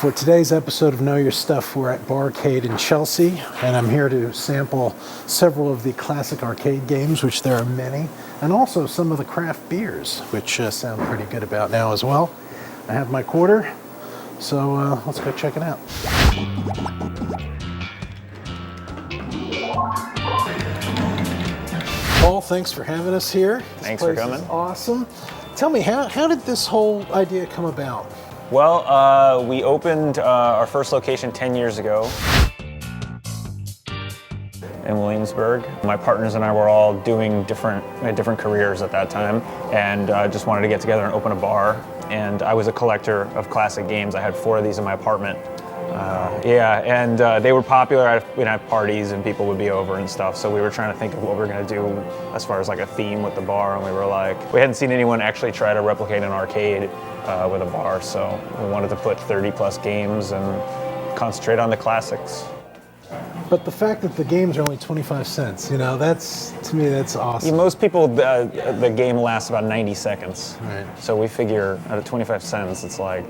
For today's episode of Know Your Stuff, we're at Barcade in Chelsea, and I'm here to sample several of the classic arcade games, which there are many, and also some of the craft beers, which sound pretty good about now as well. I have my quarter, so let's go check it out. Paul, thanks for having us here. Thanks for coming. Is awesome. Tell me, how did this whole idea come about? Well, we opened our first location 10 years ago in Williamsburg. My partners and I were all doing different careers at that time, and just wanted to get together and open a bar. And I was a collector of classic games. I had 4 of these in my apartment. They were popular. We'd have parties and people would be over and stuff. So we were trying to think of what we were going to do as far as like a theme with the bar. And we were like, we hadn't seen anyone actually try to replicate an arcade with a bar. So we wanted to put 30 plus games and concentrate on the classics. But the fact that the games are only 25 cents, to me, that's awesome. Yeah, most people, the game lasts about 90 seconds. Right. So we figure at 25 cents, it's like,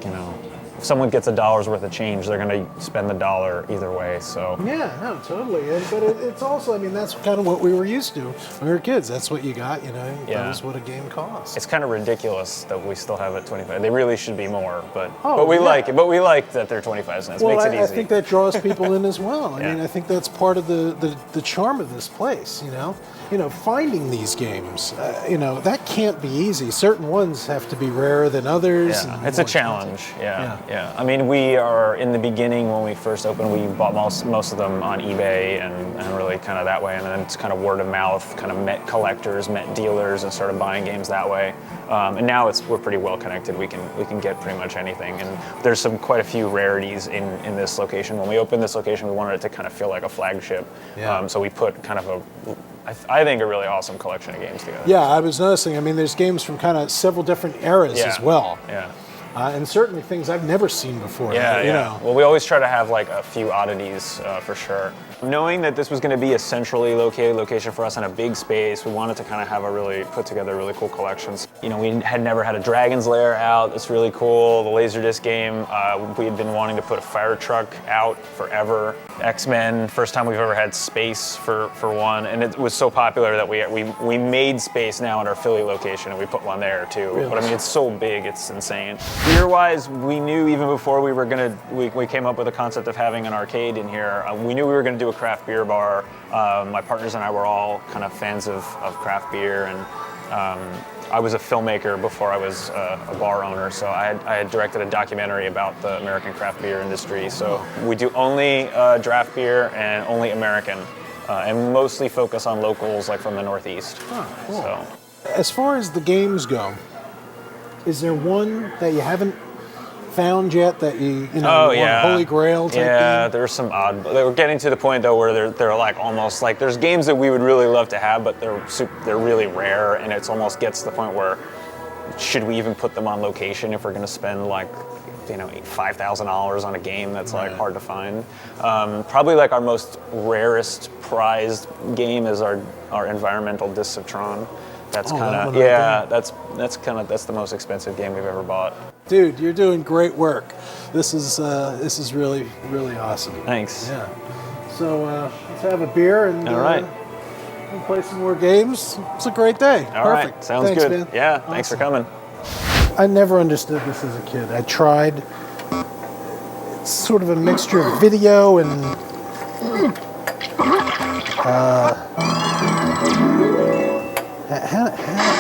if someone gets $1's worth of change, they're going to spend the $1 either way. So yeah, no, totally. But it's also, that's kind of what we were used to when we were kids. That's what you got, That was what a game cost. It's kind of ridiculous that we still have it 25. They really should be more, but we yeah. like it. But we like that they're 25 cents. Well, Makes it easy. I think that draws people in as well. Yeah. I think that's part of the charm of this place. Finding these games, that can't be easy. Certain ones have to be rarer than others. Yeah, it's a challenge. Yeah. We are in the beginning when we first opened. We bought most of them on eBay and really kind of that way, and then it's kind of word of mouth. Kind of met collectors, met dealers, and started buying games that way. And now we're pretty well connected. We can get pretty much anything. And there's quite a few rarities in this location. When we opened this location, we wanted it to kind of feel like a flagship. Yeah. So we put kind of I think a really awesome collection of games together. Yeah, I was noticing. There's games from kind of several different eras as well. Yeah. And certainly things I've never seen before. Yeah. Well, we always try to have like a few oddities for sure. Knowing that this was going to be a centrally located location for us in a big space, we wanted to kind of have put together really cool collections. We had never had a Dragon's Lair out. It's really cool. The Laserdisc game, we had been wanting to put a fire truck out forever. X-Men, first time we've ever had space for one, and it was so popular that we made space now at our Philly location, and we put one there too. Really? But it's so big, it's insane. Beer-wise, we knew even before we came up with the concept of having an arcade in here, we knew we were going to do a craft beer bar. My partners and I were all kind of fans of craft beer, and I was a filmmaker before I was a bar owner, so I had directed a documentary about the American craft beer industry. So we do only draft beer and only American, and mostly focus on locals like from the Northeast. Oh, cool. So, as far as the games go, is there one that you haven't found yet that you Holy Grail type Yeah, thing? there's some odd. They were getting to the point though where they're like almost like there's games that we would really love to have, but they're really rare, and it's almost gets to the point where should we even put them on location if we're going to spend like $5,000 on a game that's like hard to find. Probably like our most rarest prized game is our environmental Discs of Tron. That's that's the most expensive game we've ever bought. Dude, you're doing great work. This is really, really awesome. Thanks. Yeah. So let's have a beer and all right. We'll play some more games. It's a great day. All Perfect. right. Sounds Thanks, good. man. Yeah. Awesome. Thanks for coming. I never understood this as a kid. I tried. It's sort of a mixture of video and how